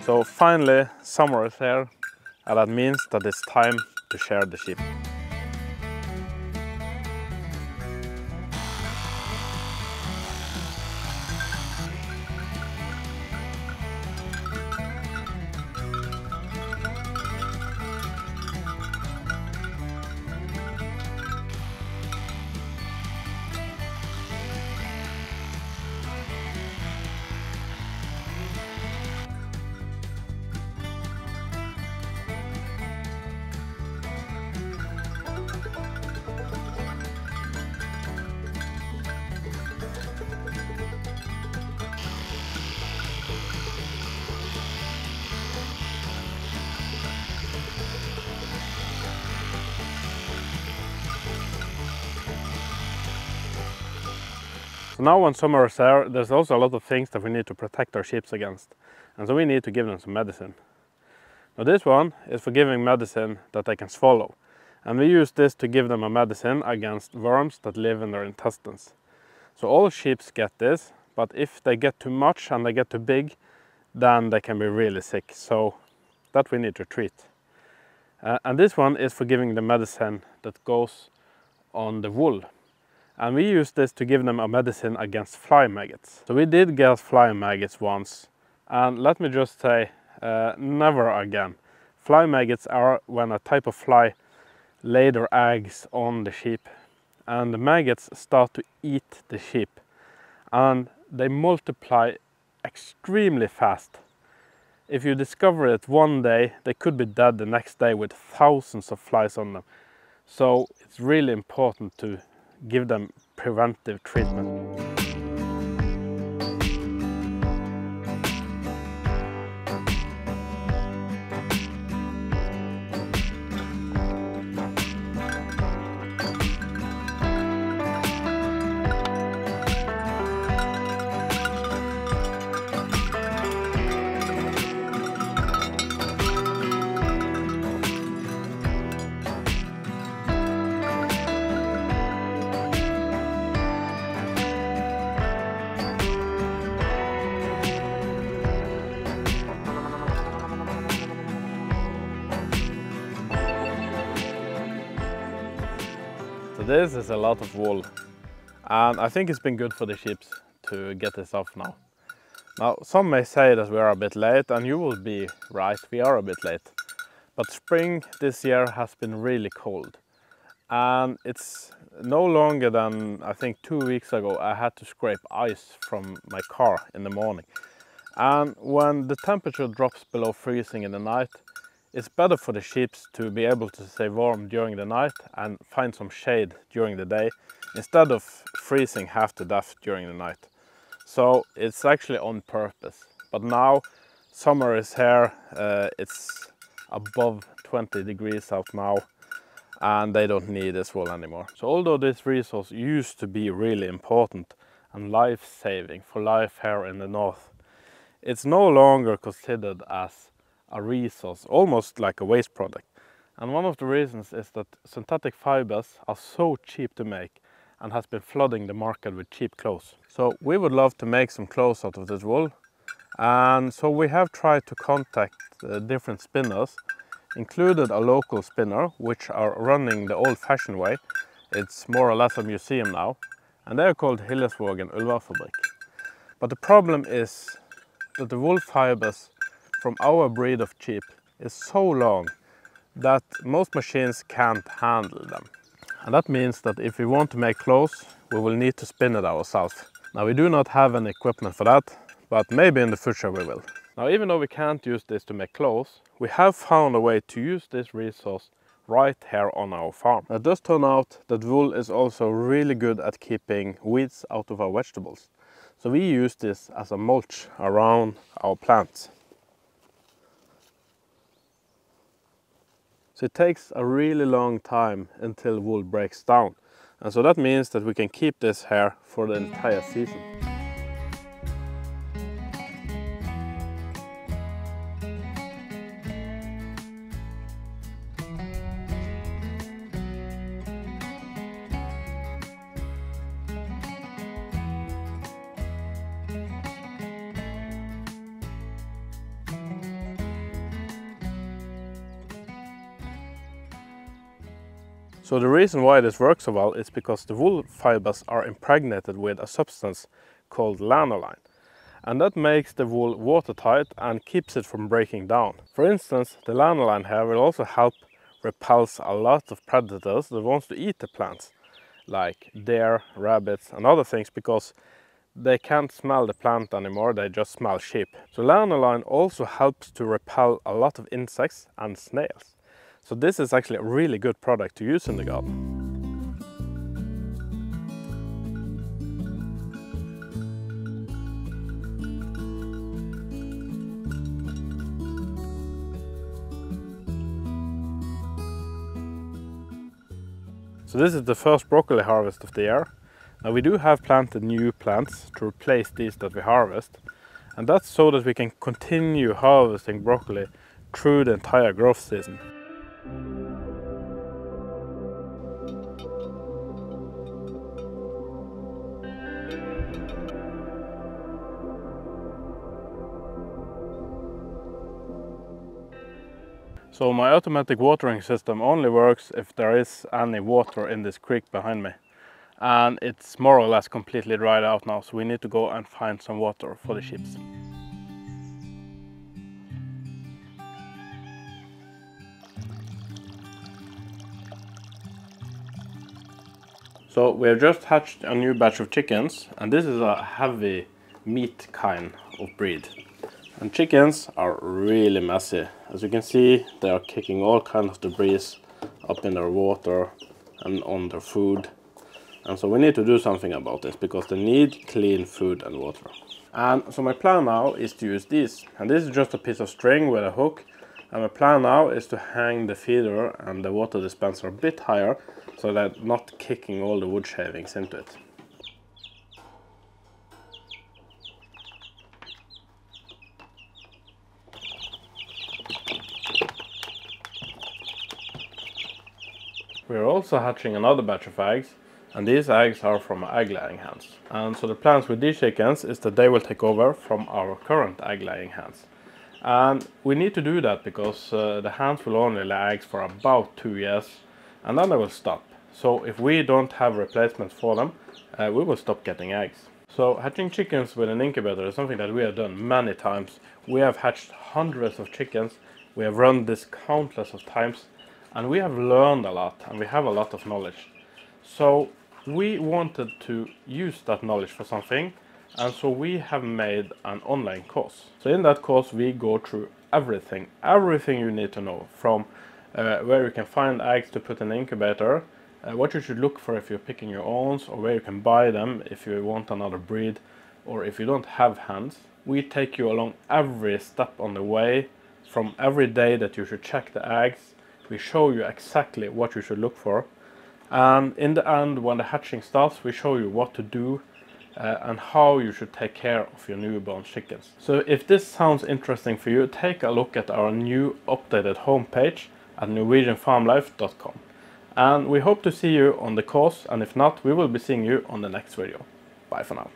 So finally summer is here, and that means that it's time to share the sheep. So now when summer is here, there's also a lot of things that we need to protect our sheep against. And so we need to give them some medicine. Now this one is for giving medicine that they can swallow. And we use this to give them a medicine against worms that live in their intestines. So all sheep get this, but if they get too much and they get too big, then they can be really sick. So that we need to treat. And this one is for giving the medicine that goes on the wool. And we use this to give them a medicine against fly maggots. So we did get fly maggots once, and let me just say, never again. Fly maggots are when a type of fly lay their eggs on the sheep, and the maggots start to eat the sheep, and they multiply extremely fast. If you discover it one day, they could be dead the next day with thousands of flies on them. So it's really important to give them preventive treatment. So this is a lot of wool, and I think it's been good for the sheep to get this off now. Now some may say that we are a bit late, and you will be right, we are a bit late. But spring this year has been really cold, and it's no longer than, I think 2 weeks ago, I had to scrape ice from my car in the morning. And when the temperature drops below freezing in the night, it's better for the sheep to be able to stay warm during the night and find some shade during the day, instead of freezing half to death during the night. So it's actually on purpose. But now summer is here, it's above 20 degrees out now, and they don't need this wool anymore. So although this resource used to be really important and life-saving for life here in the north, it's no longer considered as a resource, almost like a waste product. And one of the reasons is that synthetic fibers are so cheap to make and has been flooding the market with cheap clothes. So we would love to make some clothes out of this wool, and so we have tried to contact different spinners, included a local spinner which are running the old-fashioned way. It's more or less a museum now, and they are called Hillesvågen Ulvarfabrik. But the problem is that the wool fibers from our breed of sheep is so long that most machines can't handle them. And that means that if we want to make clothes, we will need to spin it ourselves. Now we do not have any equipment for that, but maybe in the future we will. Now even though we can't use this to make clothes, we have found a way to use this resource right here on our farm. It does turn out that wool is also really good at keeping weeds out of our vegetables. So we use this as a mulch around our plants. So it takes a really long time until wool breaks down. And so that means that we can keep this here for the entire season. So the reason why this works so well is because the wool fibers are impregnated with a substance called lanolin. And that makes the wool watertight and keeps it from breaking down. For instance, the lanolin here will also help repels a lot of predators that wants to eat the plants, like deer, rabbits and other things, because they can't smell the plant anymore, they just smell sheep. So lanolin also helps to repel a lot of insects and snails. So this is actually a really good product to use in the garden. So this is the first broccoli harvest of the year. Now we do have planted new plants to replace these that we harvest. And that's so that we can continue harvesting broccoli through the entire growth season. So my automatic watering system only works if there is any water in this creek behind me. And it's more or less completely dried out now, so we need to go and find some water for the sheep. So we have just hatched a new batch of chickens, and this is a heavy meat kind of breed. And chickens are really messy. As you can see, they are kicking all kinds of debris up in their water and on their food. And so we need to do something about this because they need clean food and water. And so my plan now is to use these. And this is just a piece of string with a hook. And my plan now is to hang the feeder and the water dispenser a bit higher so they're not kicking all the wood shavings into it. We are also hatching another batch of eggs, and these eggs are from egg laying hens. And so the plans with these chickens is that they will take over from our current egg laying hens. And we need to do that because the hens will only lay eggs for about 2 years and then they will stop. So if we don't have replacements for them, we will stop getting eggs. So hatching chickens with an incubator is something that we have done many times. We have hatched hundreds of chickens, we have run this countless of times, and we have learned a lot and we have a lot of knowledge. So we wanted to use that knowledge for something, and so we have made an online course. So in that course we go through everything you need to know, from where you can find eggs to put in the incubator, what you should look for if you're picking your own, or where you can buy them if you want another breed, or if you don't have hens. We take you along every step on the way, from every day that you should check the eggs. We show you exactly what you should look for, and in the end, when the hatching starts, we show you what to do and how you should take care of your newborn chickens. So if this sounds interesting for you, take a look at our new updated homepage at norwegianfarmlife.com. And we hope to see you on the course, and if not, we will be seeing you on the next video. Bye for now.